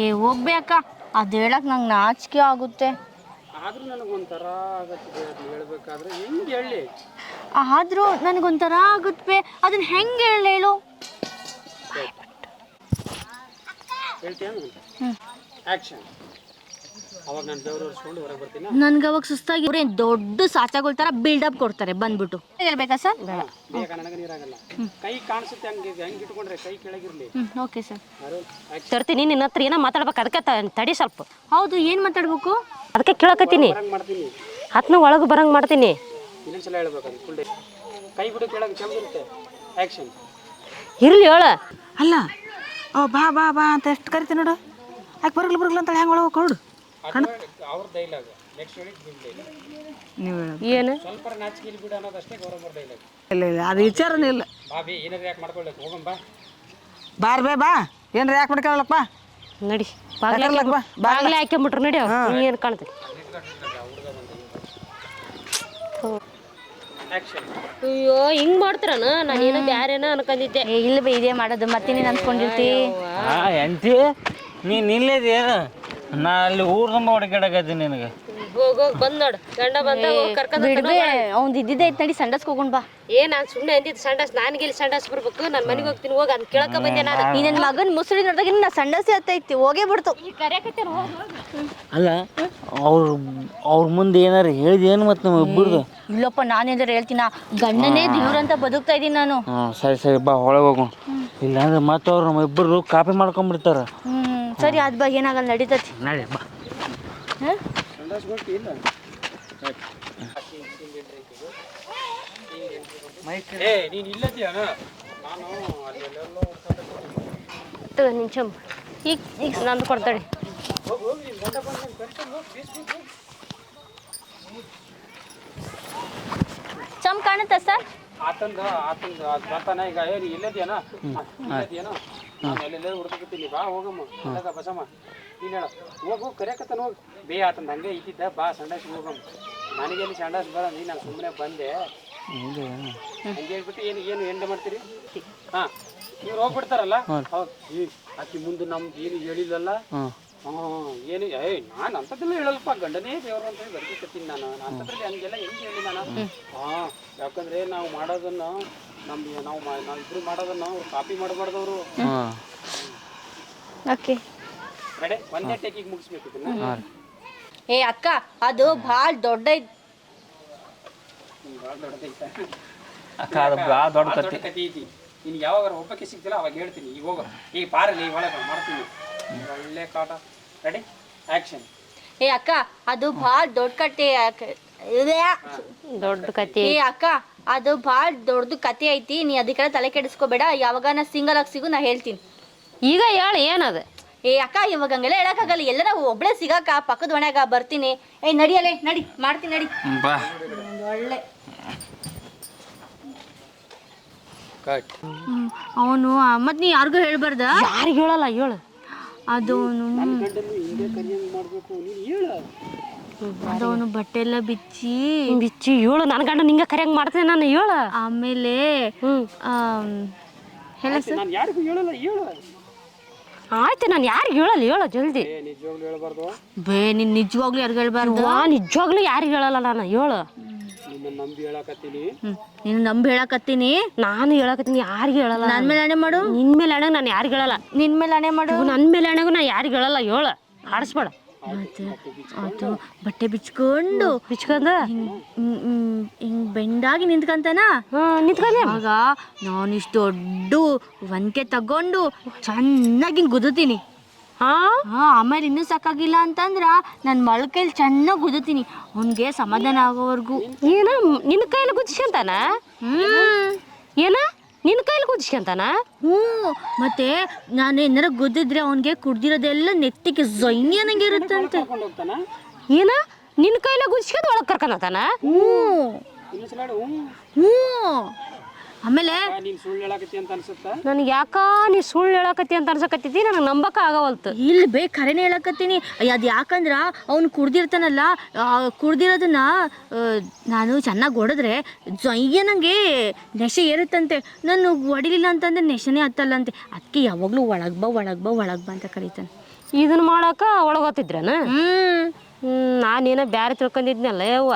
ಏ ಹೋಗ್ಬೇಕ, ಅದು ಹೇಳಕ್ ನಂಗೆ ನಾಚಿಕೆ ಆಗುತ್ತೆ. ಆದ್ರೂ ನನಗೊಂಥರ ಆಗತ್ತೆ ಅದು ಹೇಳ್ಬೇಕಾದ್ರೆ ಹೆಂಗೆ ಹೇಳಿ. ಆದ್ರೂ ನನಗೊಂಥರ ಆಗುತ್ತೆ, ಅದನ್ನ ಹೆಂಗೆ ಹೇಳು. ಹೇಳ್ತೀಯ? ಆಕ್ಷನ್. ಅವಾಗ ನಾನು ಬೆವರು ಹೊರಿಸ್ಕೊಂಡು ಹೊರಗೆ ಬರ್ತೀನಿ. ನನ್ಗೆ ಅವಾಗ ಸುಸ್ತಾಗಿ ದೊಡ್ಡ ಸಾಚಾಗಳ ಥರ ಬಿಲ್ಡಪ್ ಕೊಡ್ತಾರೆ ಬಂದ್ಬಿಟ್ಟು. ಹೇಳ್ಬೇಕಾ ಸರ್? ಬೇಗ ನನಗೆ ನೀರಾಗಲ್ಲ. ಕೈ ಕಾಣಿಸುತ್ತೆ ಹಂಗೆ ಹೆಂಗೆ ಇಟ್ಕೊಂಡ್ರೆ ಕೈ ಕೆಳಗಿರ್ಲಿ. Okay sir. ತರ್ತೀನಿ. ನಿನ್ನ ಹತ್ರ ಏನೋ ಮಾತಾಡ್ಬೇಕು, ಅದಕ್ಕೆ ತಡಿ ಸ್ವಲ್ಪ. ಹೌದು, ಏನು ಮಾತಾಡ್ಬೇಕು? ಅದಕ್ಕೆ ಕೇಳಕತ್ತೀನಿ. ಮಾಡ್ತೀನಿ, ಹತ್ನ ಒಳಗೆ ಬರಂಗೆ ಮಾಡ್ತೀನಿ. ಇನ್ನೊಂದ್ಸಲ ಹೇಳ್ಬೇಕು ಅದು ಫುಲ್ ಡೇ. ಕೈ ಬಿಡು ಕೆಳಗೆ ಚೆಂದಿರುತ್ತೆ. ಆಕ್ಷನ್. ಇರ್ಲಿ ಹೇಳ. ಅಲ್ಲ ಬಾ ಬಾ ಬಾ ಅಂತ ಎಷ್ಟು ಕರಿತೀನಿ ನೋಡು. ಯಾಕೆ ಬರಲ್ಲ ಅಂತ ಹೆಂಗೆ ಒಳಗೆ ಕೊಡು. ಅವ್ರ ಡೈಲಾಗ್ ನೆಕ್ಸ್ಟ್ ಹೇಳಿದ್ ನೀವು ಏನು ಸ್ವಲ್ಪ ನಾಚಿಕೆ ಬಿಡು ಅನ್ನೋದಷ್ಟೇ ಗೌರವ ಡೈಲಾಗ್. ಇಲ್ಲ ಇಲ್ಲ, ಅದು ವಿಚಾರನೇ ಇಲ್ಲ. ಬಾಬಿ ಏನಾದ್ರು ಯಾಕೆ ಮಾಡ್ಕೊಳ್ಳಕ್ಕೆ ಹೋಗಂಬ. ಬಾರ್ ಬೇ ಬಾ, ಏನ್ರ ಯಾಕೆ ಮಾಡ್ಕೊಳ್ಳಪ್ಪ ನಡಿ. ಬಾಗ್ಲೇ ಹಾಕ್ಕೊಂಬಿಟ್ರು ನಡಿ. ಏನು ಕಾಣ್ತದೆ? ಅಯ್ಯೋ ಹಿಂಗ್ ಮಾಡ್ತಾರನ? ನಾನೇನೋ ಬ್ಯಾರೇನ ಅನ್ಕೊಂಡಿದ್ದೆ. ಇಲ್ಲ ಬೈ, ಇದೇ ಮಾಡೋದು. ಮತ್ತೆ ನೀನು ಅನ್ಸ್ಕೊಂಡಿರ್ತಿ. ಎಂತಿ ನೀನು ಇಲ್ಲೇದೇನು? ನಾ ಅಲ್ಲಿ ಊರು ತುಂಬ ಹುಡುಕಾಡಕತ್ತೀನಿ ನಿನಗೆ. ಹೋಗ್ ಬಂದ್ ನೋಡು, ಗಂಡ ಬಂದ ಕರ್ಕೊಂಡ್. ಅವ್ನು ಇದ್ದಿದ್ದೆ ಐತೆ, ನಡಿ ಸಂಡಸ್ಗೆ ಹೋಗೋಣ ಬಾ. ನಾನು ಸುಮ್ಮನೆ ಅಂದಿದ್ದು ಸಂಡಾಸ್. ನನಗೆ ಇಲ್ಲಿ ಸಂಡಾಸ್ ಬರ್ಬೇಕು, ನಾನು ಮನೆಗೆ ಹೋಗ್ತೀನಿ. ಹೋಗಿ ಅಂತ ಕೇಳಕ ಬಂದೆ ನಾನು. ಈ ನನ್ನ ಮಗನ ಮುಸುಳಿ ನೋಡಿದಾಗ ನಾ ಸಂಡಸಿ ಹತ್ತೈತಿ, ಹೋಗೇ ಬಿಡ್ತು. ಅಲ್ಲ ಅವ್ರ ಮುಂದೆ ಏನಾರು ಹೇಳಿದೇನು ಮತ್ತು ನಮ್ಮ ಇಬ್ಬರದು? ಇಲ್ಲಪ್ಪ, ನಾನೇಂದ್ರೆ ಹೇಳ್ತೀನ, ಗಂಡನೇ ದೇವ್ರಂತ ಬದುಕ್ತಾ ಇದ್ದೀನಿ ನಾನು. ಸರಿ ಬಾ, ಒಳಗೆ ಹೋಗೋಣ. ಇಲ್ಲಾಂದ್ರೆ ಮತ್ತೆ ಅವ್ರು ನಮ್ಮ ಇಬ್ಬರು ಕಾಪಿ ಮಾಡ್ಕೊಂಡ್ಬಿಡ್ತಾರ. ಸರಿ, ಅದ್ ಬಾ, ಏನಾಗಲ್ಲ, ನಡೀತತಿ. ನಡಿ ಬಾ. ನೀನು ಇಲ್ಲದೀಯ? ನಾನು ಅಲ್ಲೆಲ್ಲೋ ನಿನ್ ಚಂಬ ಈಗ ನಂದು ಕೊಡ್ತಾಳೆ. ಚಮ್ ಕಾಣುತ್ತಾ ಸರ್? ಆತಂದ ಅದು ಬರ್ತಾನ ಈಗ. ಏನು ಇಲ್ಲದೇನ? ಇಲ್ಲದೇನೋ ನಾನು ಎಲ್ಲೆಲ್ಲ ಹುಡುಕತ್ತೀನಿ. ಬಾ ಹೋಗಮ್ಮ, ಅದಾಗ ಬಸಮ್ಮ. ನೀನು ಹೇಳ ಹೋಗು, ಕರೆಯಕತ್ತಾನ ಹೋಗಿ. ಬೇ ಆತಂದ ಹಂಗೆ ಇದ್ದಿದ್ದ. ಬಾ ಸಂಡಾಸಿಗೆ ಹೋಗಮ್ಮ. ನನಗೆಲ್ಲಿ ಸಂಡಾಸ್ ಬರ, ನೀ ನಾನು ಸುಮ್ಮನೆ ಬಂದೆ ಹಂಗೆ ಹೇಳ್ಬಿಟ್ಟು ಏನು ಎಂಡ ಮಾಡ್ತೀರಿ? ಹಾಂ, ಇವ್ರು ಹೋಗ್ಬಿಡ್ತಾರಲ್ಲ. ಹೌದು, ಆಕಿ ಮುಂದೆ ನಮ್ದು ಏನು ಹೇಳಿಲ್ಲಲ್ಲ. ಏನು ನಾನು ಅಂಥದ್ದೆಲ್ಲ ಹೇಳಲ್ಪ. ಗಂಡನೇ ದೇವರು ಅಂತ ಹೇಳಿ ಬರ್ತಿರ್ತೀನಿ ನಾನು. ಅಂಥದ್ರಲ್ಲಿ ಹಂಗೆಲ್ಲ ಹೆಂಗೆ ಹೇಳಿ ನಾನು? ಯಾಕಂದ್ರೆ ನಾವು ಮಾಡೋದನ್ನು ನಾವಿಬ್ರು ಮಾಡೋದನ್ನ ಅವ್ರು ಕಾಪಿ ಮಾಡಬಾರ್ದವ್ರು. Okay, ready? ಒಂದೇ ಟೇಕಿಗೆ ಮುಗಿಸ್ಬೇಕು ಇದನ್ನ. ಏ ಅಕ್ಕ, ಅದು ಭಾಳ ದೊಡ್ಡ ಭಾಳ ದೊಡ್ಡದೈತ ಅಕ್ಕ, ಅದು ದೊಡ್ಡ ಕತೆ ಐತಿ. ನಿನ್ಗೆ ಯಾವಾಗ ಒಬ್ಬಕ್ಕೆ ಸಿಗ್ತಿಲ್ಲ ಅವಾಗ ಹೇಳ್ತೀನಿ. ಈಗ ಹೋಗ, ಈಗ ಪಾರಲ್ಲಿ ಒಳಗೆ ಮಾಡ್ತೀನಿ. ಒಳ್ಳೆ ಕಾಟ. ರೆಡಿ? ಆಕ್ಷನ್. ಏ ಅಕ್ಕ, ಅದು ಭಾಳ ದೊಡ್ಡ ಕತೆ. ದೊಡ್ಡ ಕತೆ. ಏ ಅಕ್ಕ, ಅದು ಭಾಳ ದೊಡ್ಡದು ಕತೆ ಐತಿ. ನೀ ಅದಕ್ಕೆಲ್ಲ ತಲೆ ಕೆಡಿಸ್ಕೋಬೇಡ. ಯಾವಾಗ ನಾ ಸಿಂಗಲ್ ಆಗಿ ಸಿಗು, ನಾ ಹೇಳ್ತೀನಿ. ಈಗ ಹೇಳಿ ಏನದು? ಏ ಅಕ್ಕ, ಇವಾಗ ಹಂಗೆಲ್ಲ ಹೇಳಕ್ಕಾಗಲ್ಲ. ಎಲ್ಲರ ಒಬ್ಳೆ ಸಿಗಾಕ ಪಕ್ಕದ ಮನ್ಯಾಗ ಬರ್ತೀನಿ. ಏ ನಡಿಯಲ್ಲೇ, ನಡಿ ಮಾಡ್ತೀನಿ, ನಡಿ. ಒಳ್ಳೆ ಅವನು. ಮತ್ತೆ ನೀ ಯಾರಿಗೂ ಹೇಳ್ಬಾರ್ದ? ಯಾರಿಗೆ ಹೇಳಲ್ಲ, ಹೇಳು. ಅದವನು ಬಟ್ಟೆ ಎಲ್ಲ ಬಿಚ್ಚಿ ಹೇಳು. ನನ್ನ ಗಂಡ ನಿಂಗೆ ಕರೆಯಂಗೆ ಮಾಡ್ತೇನೆ ನಾನು, ಹೇಳು. ಆಮೇಲೆ ಹೇಳ ಸರ್. ನಾನು ಯಾರಿಗೂ ಹೇಳಲ್ಲ, ಹೇಳು. ಆಯ್ತು, ನಾನು ಯಾರಿಗೆ ಹೇಳಲ್ಲ, ಹೇಳು ಜಲ್ದಿ. ನಿಜವಾಗ್ಲೂ ಹೇಳ್ಬಾರ್ದು. ಬೇ, ನೀನ್ ನಿಜವಾಗ್ಲೂ ಯಾರಿಗೂ ಹೇಳ್ಬಾರ್ದು? ನಿಜವಾಗ್ಲೂ ಯಾರಿಗೆ ಹೇಳಲ್ಲ ನಾನು, ಹೇಳು. ನಿನ್ನ ನಂಬಿ ಹೇಳಕತ್ತೀನಿ. ನೀನು ನಂಬಿ ಹೇಳಕತ್ತೀನಿ. ನಾನು ಹೇಳಕತ್ತೀನಿ, ಯಾರಿಗೆ ಹೇಳಲ್ಲ. ನನ್ನ ಮೇಲೆ ಹಣೆ ಮಾಡು. ನಿನ್ನ ಮೇಲೆ ಹಣೆಗೆ ನಾನು ಯಾರಿಗೆ ಹೇಳಲ್ಲ. ನಿನ್ನ ಮೇಲೆ ಹಣೆ ಮಾಡು. ನನ್ನ ಮೇಲೆ ಹಣೆಗೂ ನಾನು ಯಾರಿಗೆ ಹೇಳಲ್ಲ, ಹೇಳು. ಆಡಿಸ್ಬೇಡ. ಅದು ಬಟ್ಟೆ ಬಿಚ್ಕೊಂಡು ಹಿಂಗ್ ಬೆಂಡಾಗಿ ನಿಂತ್ಕಂತಾನ. ನಿಂತ್ಕೊಂಡೆ. ಆಗ ನಾನು ಇಷ್ಟು ದೊಡ್ಡ ಒನ್ಕೆ ತಗೊಂಡು ಚೆನ್ನಾಗಿ ಗುದ್ದುತ್ತೀನಿ. ಆಮೇಲೆ ಇನ್ನೂ ಸಾಕಾಗಿಲ್ಲ ಅಂತಂದ್ರ ನನ್ನ ಮೊಳಕೈಲಿ ಚೆನ್ನಾಗಿ ಗುದ್ದುತ್ತೀನಿ, ಅವನಿಗೆ ಸಮಾಧಾನ ಆಗೋವರೆಗೂ. ಏನ ನಿನ್ನ ಕೈಲಿ ಗುದ್ಸ್ಕೊಂತಾನ? ಏನ ನಿನ್ನ ಕೈಲಿ ಗುದ್ಸ್ಕೊಂತಾನ? ಮತ್ತೆ ನಾನು ಏನಾರ ಗುದ್ದಿದ್ರೆ ಅವನಿಗೆ ಕುಡ್ದಿರೋದೆಲ್ಲ ನೆತ್ತಿಗೆ ಜೊಯ್ಯನಂಗೆ ಇರುತ್ತಂತೆ. ಏನ ನಿನ್ನ ಕೈಲ ಗುದ್ಸ್ಕೊಂಡು ಒಳಗೆ ಕರ್ಕೊಂಡತಾನ? ಆಮೇಲೆ ನೀನ್ ಸುಳ್ಳು ಹೇಳಕತ್ತಿ ಅಂತ ಅನ್ಸುತ್ತ ನನಗೆ ಯಾಕ ನೀ ಸುಳ್ಳು ಹೇಳಕತ್ತಿ ಅಂತ ಅನ್ಸಕತ್ತೈತಿ ನನಗೆ ನಂಬಕ ಆಗವಲ್ತು. ಇಲ್ಲಿ ಖರೇನೆ ಹೇಳಕತ್ತೀನಿ. ಅದು ಯಾಕಂದ್ರ ಅವ್ನು ಕುಡ್ದಿರ್ತಾನಲ್ಲ, ಕುಡ್ದಿರೋದನ್ನ ನಾನು ಚೆನ್ನಾಗಿ ಹೊಡೆದ್ರೆ ಜೊಯ್ಯ ನಂಗೆ ನೆಶೆ ಏರುತ್ತಂತೆ. ನಾನು ಹೊಡಿಲಿಲ್ಲ ಅಂತಂದ್ರೆ ನೆಶೆನೇ ಹತ್ತಲ್ಲಂತೆ. ಅದಕ್ಕೆ ಯಾವಾಗಲೂ ಒಳಗೆ ಬಾ ಅಂತ ಕರೀತಾನೆ. ಇದನ್ನ ಮಾಡಾಕ ಒಳಗೋತಿದ್ರನ? ನಾನೇನೋ ಬ್ಯಾರೆ ತಿಳ್ಕೊಂಡಿದ್ನಲ್ಲ ಯವ್ವ.